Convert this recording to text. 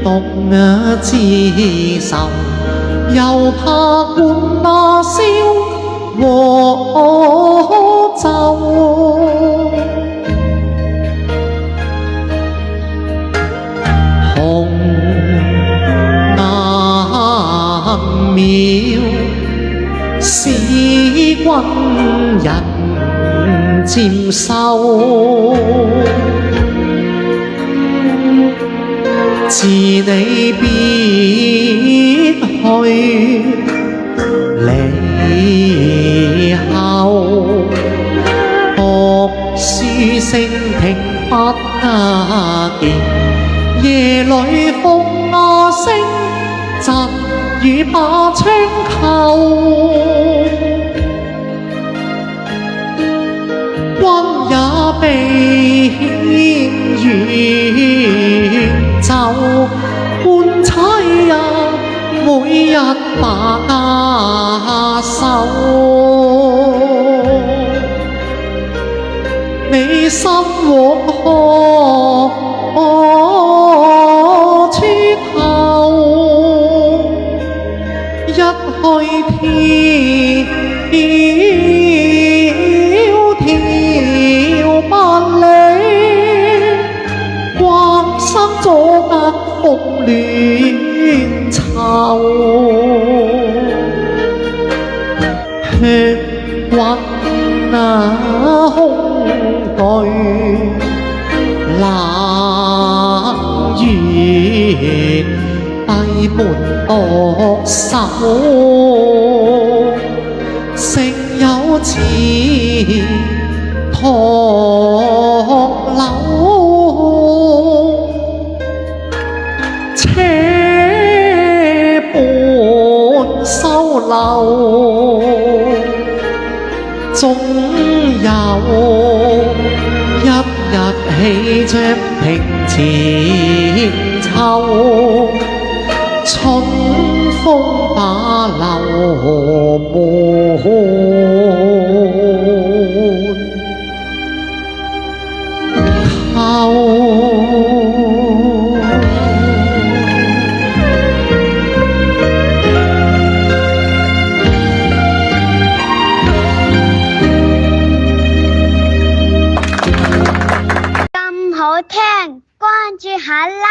獨自愁，又怕管那宵和晝。紅顏渺，使君人漸瘦。自你別去，離後讀書聲聽不見，夜裏風聲疾雨把窗扣。君也悲遠走，半妻也每日把家守。你心往何處投？一去天百里，關生阻隔風亂秋。血滾空懼，冷月閉門獨守。誠有似唐樓，車半收留，總有一日起將平前秋。春風把樓門扣。咁好聽，關注下啦！